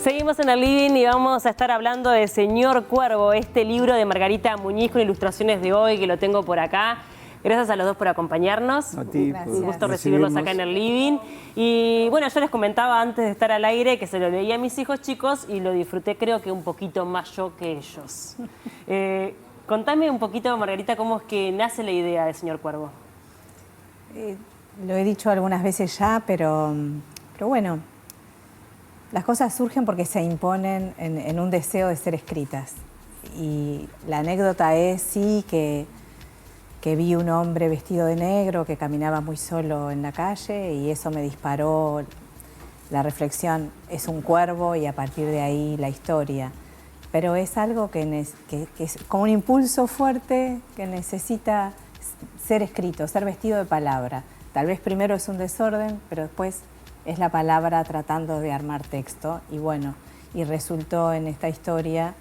Seguimos en el living y vamos a estar hablando de Señor Cuervo, este libro de Margarita Muñiz con ilustraciones de hoy, que lo tengo por acá. Gracias a los dos por acompañarnos. A ti, Un gusto recibirlos acá en el living. Y bueno, yo les comentaba antes de estar al aire que se lo leí a mis hijos chicos y lo disfruté creo que un poquito más yo que ellos. Contame un poquito, Margarita, cómo es que nace la idea de Señor Cuervo. Lo he dicho algunas veces ya, pero bueno, las cosas surgen porque se imponen en un deseo de ser escritas. Y la anécdota es, sí, que vi un hombre vestido de negro que caminaba muy solo en la calle y eso me disparó la reflexión, es un cuervo y a partir de ahí la historia. Pero es algo que es como un impulso fuerte que necesita ser escrito, ser vestido de palabra. Tal vez primero es un desorden, pero después es la palabra tratando de armar texto. Y bueno, y resultó en esta historia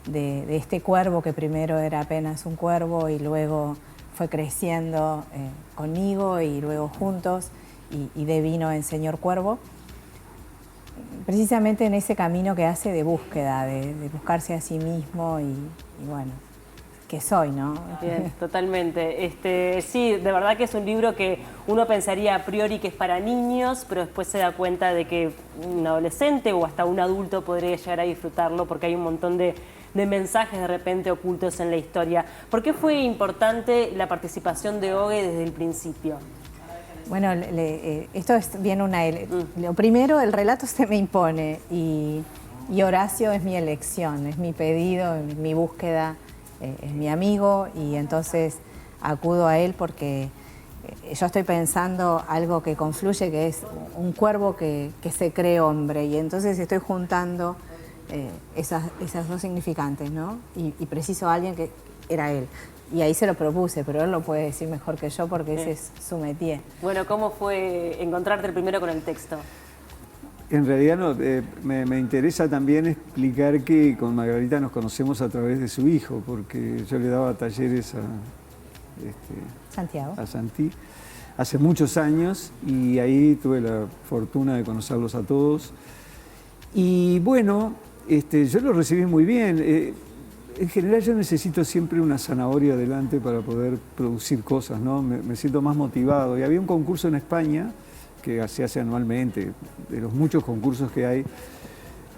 de este cuervo que primero era apenas un cuervo y luego fue creciendo conmigo y luego juntos y devino en Señor Cuervo. Precisamente en ese camino que hace de búsqueda, de buscarse a sí mismo y bueno, que soy, ¿no? Bien, totalmente. Sí, de verdad que es un libro que uno pensaría a priori que es para niños, pero después se da cuenta de que un adolescente o hasta un adulto podría llegar a disfrutarlo porque hay un montón de mensajes de repente ocultos en la historia. ¿Por qué fue importante la participación de Ogue desde el principio? Bueno, esto es bien lo primero, el relato se me impone y Horacio es mi elección, es mi pedido, es mi búsqueda, es mi amigo y entonces acudo a él porque yo estoy pensando algo que confluye, que es un cuervo que se cree hombre y entonces estoy juntando esas dos significantes, ¿no? Y preciso a alguien que era él. Y ahí se lo propuse, pero él lo puede decir mejor que yo porque ese es su métier. Bueno, ¿cómo fue encontrarte primero con el texto? En realidad no, me interesa también explicar que con Margarita nos conocemos a través de su hijo, porque yo le daba talleres a Santi hace muchos años y ahí tuve la fortuna de conocerlos a todos. Y bueno, yo lo recibí muy bien. En general yo necesito siempre una zanahoria adelante para poder producir cosas, ¿no? Me siento más motivado. Y había un concurso en España que se hace anualmente, de los muchos concursos que hay.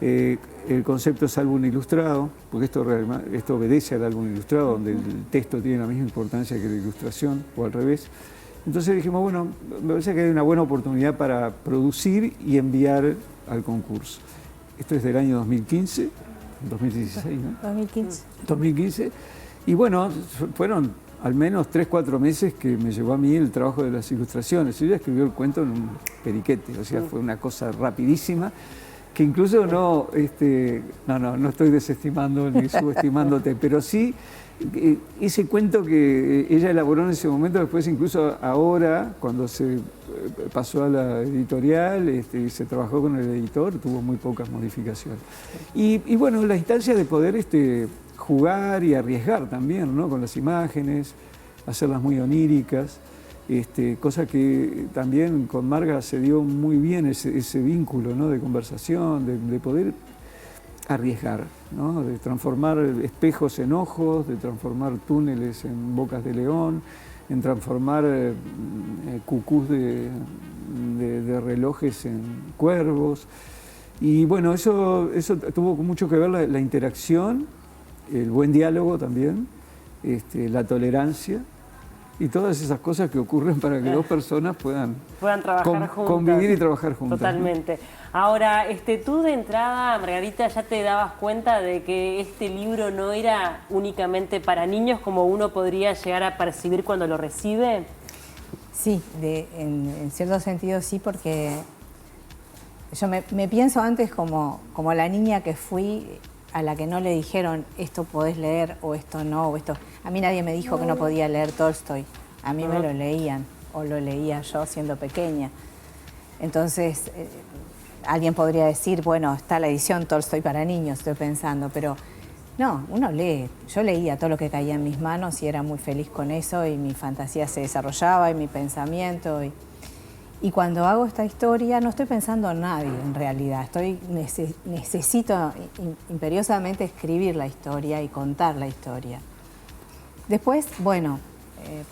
El concepto es álbum ilustrado, porque esto obedece al álbum ilustrado, donde el texto tiene la misma importancia que la ilustración, o al revés. Entonces dijimos, bueno, me parece que hay una buena oportunidad para producir y enviar al concurso. Esto es del año 2015. 2016, ¿no? 2015. 2015. Y bueno, fueron al menos 3-4 meses que me llevó a mí el trabajo de las ilustraciones. Ella escribió el cuento en un periquete, o sea, fue una cosa rapidísima, que incluso no estoy desestimando ni subestimándote, pero sí ese cuento que ella elaboró en ese momento, después incluso ahora, cuando se pasó a la editorial y se trabajó con el editor, tuvo muy pocas modificaciones. Y bueno, la instancia de poder jugar y arriesgar también, ¿no? Con las imágenes, hacerlas muy oníricas, cosa que también con Marga se dio muy bien ese vínculo, ¿no? De conversación, de poder arriesgar, ¿no? De transformar espejos en ojos, de transformar túneles en bocas de león, en transformar cucús de relojes en cuervos. Y bueno, eso tuvo mucho que ver la interacción, el buen diálogo también, la tolerancia y todas esas cosas que ocurren para que dos personas puedan trabajar juntas. Convivir y trabajar juntas. Totalmente. ¿No? Ahora, tú de entrada, Margarita, ya te dabas cuenta de que este libro no era únicamente para niños como uno podría llegar a percibir cuando lo recibe. Sí, en cierto sentido sí, porque yo me pienso antes como la niña que fui, a la que no le dijeron esto podés leer o esto no, o esto. A mí nadie me dijo que no podía leer Tolstoy, a mí me lo leían o lo leía yo siendo pequeña. Entonces, alguien podría decir, bueno, está la edición Tolstoy para niños, estoy pensando, pero no, uno lee. Yo leía todo lo que caía en mis manos y era muy feliz con eso y mi fantasía se desarrollaba y mi pensamiento. Y cuando hago esta historia no estoy pensando en nadie en realidad, necesito imperiosamente escribir la historia y contar la historia. Después, bueno,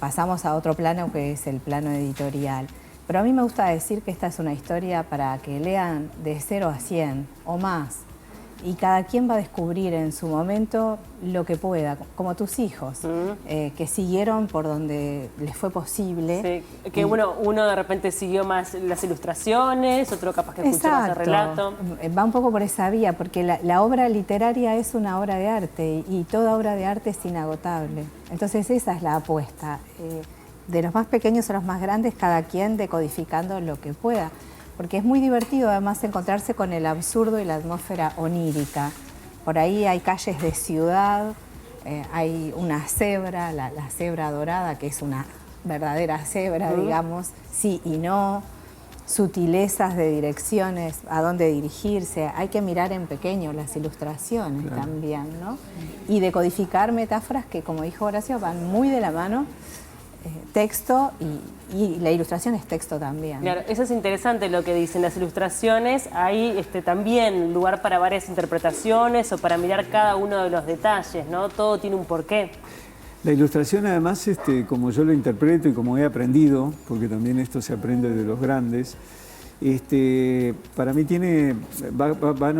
pasamos a otro plano que es el plano editorial. Pero a mí me gusta decir que esta es una historia para que lean de 0 a 100 o más. Y cada quien va a descubrir en su momento lo que pueda, como tus hijos, que siguieron por donde les fue posible. Sí, que uno de repente siguió más las ilustraciones, otro capaz que escuchó más el relato. Va un poco por esa vía, porque la obra literaria es una obra de arte y toda obra de arte es inagotable. Entonces esa es la apuesta. De los más pequeños a los más grandes, cada quien decodificando lo que pueda. Porque es muy divertido además encontrarse con el absurdo y la atmósfera onírica. Por ahí hay calles de ciudad, hay una cebra, la cebra dorada, que es una verdadera cebra, digamos, sí y no, sutilezas de direcciones, a dónde dirigirse. Hay que mirar en pequeño las ilustraciones también, ¿no? Y decodificar metáforas que, como dijo Horacio, van muy de la mano. Texto y la ilustración es texto también. Claro, eso es interesante lo que dicen las ilustraciones. Hay también lugar para varias interpretaciones o para mirar cada uno de los detalles, ¿no? Todo tiene un porqué. La ilustración además, como yo lo interpreto y como he aprendido, porque también esto se aprende de los grandes, para mí va en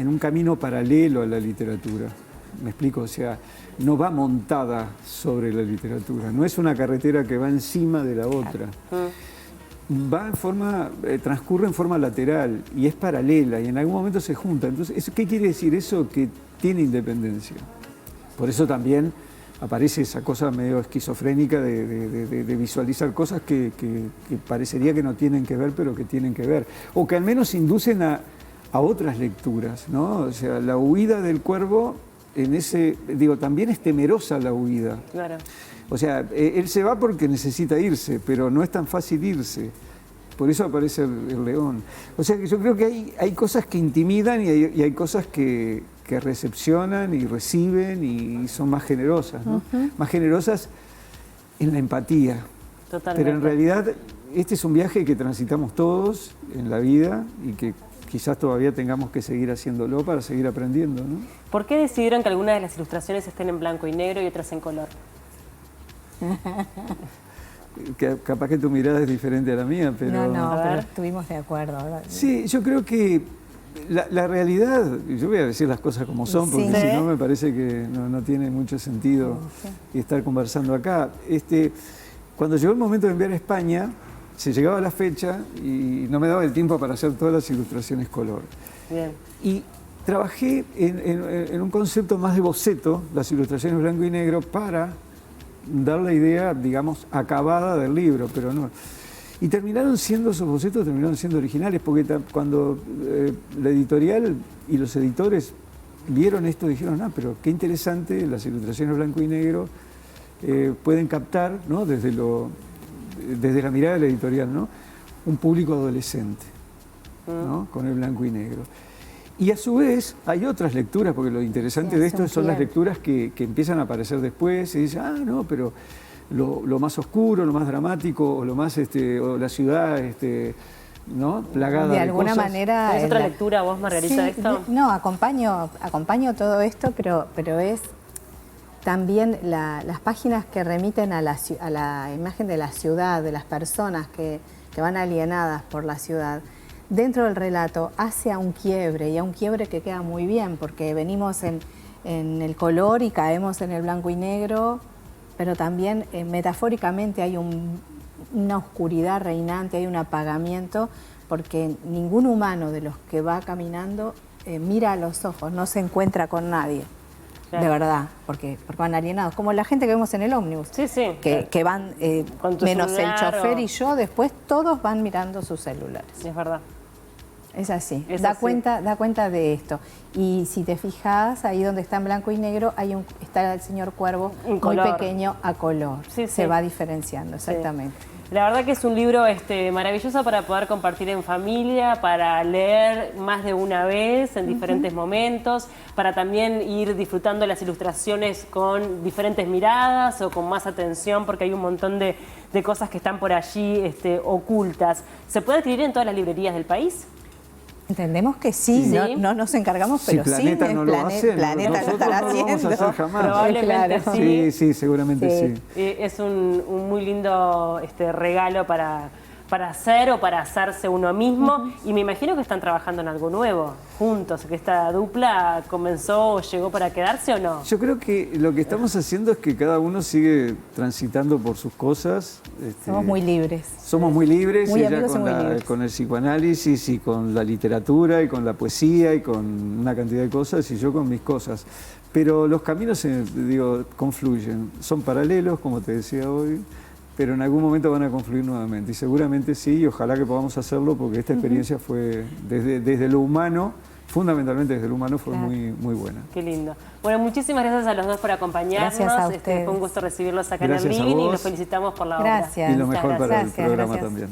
un camino paralelo a la literatura. ¿Me explico? O sea, no va montada sobre la literatura, no es una carretera que va encima de la otra. Va transcurre en forma lateral y es paralela y en algún momento se junta. Entonces, ¿qué quiere decir eso? Que tiene independencia. Por eso también aparece esa cosa medio esquizofrénica de visualizar cosas que parecería que no tienen que ver, pero que tienen que ver. O que al menos inducen a otras lecturas, ¿no? O sea, la huida del cuervo... también es temerosa la huida. Claro. O sea, él se va porque necesita irse, pero no es tan fácil irse. Por eso aparece el león. O sea que yo creo que hay cosas que intimidan y hay cosas que recepcionan y reciben y son más generosas, ¿no? Más generosas en la empatía. Totalmente. Pero en realidad este es un viaje que transitamos todos en la vida y que quizás todavía tengamos que seguir haciéndolo para seguir aprendiendo, ¿no? ¿Por qué decidieron que algunas de las ilustraciones estén en blanco y negro y otras en color? Capaz que tu mirada es diferente a la mía, pero... No, pero estuvimos de acuerdo, ¿verdad? Sí, yo creo que la realidad, yo voy a decir las cosas como son, porque si no me parece que no tiene mucho sentido estar conversando acá. Cuando llegó el momento de enviar a España, se llegaba la fecha y no me daba el tiempo para hacer todas las ilustraciones color. Bien. Y trabajé en un concepto más de boceto, las ilustraciones blanco y negro, para dar la idea, digamos, acabada del libro, pero no. Y esos bocetos terminaron siendo originales, porque cuando la editorial y los editores vieron esto, dijeron, pero qué interesante, las ilustraciones blanco y negro pueden captar, ¿no? desde la mirada de la editorial, ¿no? Un público adolescente, ¿no? Con el blanco y negro. Y a su vez hay otras lecturas, porque lo interesante de esto son las lecturas que empiezan a aparecer después y dicen, no, pero lo más oscuro, lo más dramático, o lo más o la ciudad ¿no? Plagada de alguna cosas. manera. ¿Tienes otra lectura vos, Margarita, de esto? No, acompaño todo esto, pero es también las páginas que remiten a la imagen de la ciudad, de las personas que van alienadas por la ciudad. Dentro del relato hace a un quiebre, y a un quiebre que queda muy bien, porque venimos en el color y caemos en el blanco y negro, pero también metafóricamente hay una oscuridad reinante, hay un apagamiento, porque ningún humano de los que va caminando mira a los ojos, no se encuentra con nadie. Claro. De verdad, porque van alienados, como la gente que vemos en el ómnibus, que van, menos el chofer y yo, después todos van mirando sus celulares. Es verdad. Es así, da cuenta de esto. Y si te fijas, ahí donde está en blanco y negro, está el señor Cuervo muy pequeño a color. Se va diferenciando, exactamente. Sí. La verdad que es un libro maravilloso para poder compartir en familia, para leer más de una vez en diferentes momentos, para también ir disfrutando las ilustraciones con diferentes miradas o con más atención, porque hay un montón de cosas que están por allí ocultas. ¿Se puede adquirir en todas las librerías del país? Entendemos que sí, Sí. No nos encargamos, Si pero sí, Planeta el no lo hace, Planeta lo nosotros estará no lo vamos a haciendo. hacer jamás. Probablemente Claro. sí. Sí, seguramente sí. Es un muy lindo regalo para hacer o para hacerse uno mismo. Y me imagino que están trabajando en algo nuevo juntos, que esta dupla comenzó o llegó para quedarse, ¿o no? Yo creo que lo que estamos haciendo es que cada uno sigue transitando por sus cosas. Somos muy libres. Somos muy libres, Muy ella amigos y con, muy libres. con el psicoanálisis y con la literatura y con la poesía y con una cantidad de cosas y yo con mis cosas. Pero los caminos, confluyen. Son paralelos, como te decía hoy, pero en algún momento van a confluir nuevamente. Y seguramente sí, y ojalá que podamos hacerlo porque esta experiencia fue desde lo humano, fundamentalmente desde lo humano, fue Claro. muy buena. Qué lindo. Bueno, muchísimas gracias a los dos por acompañarnos. Gracias a ustedes. Fue un gusto recibirlos acá Gracias en a el living y vos. los felicitamos por la obra. Gracias. Y lo Muchas mejor para el gracias. programa Gracias. también.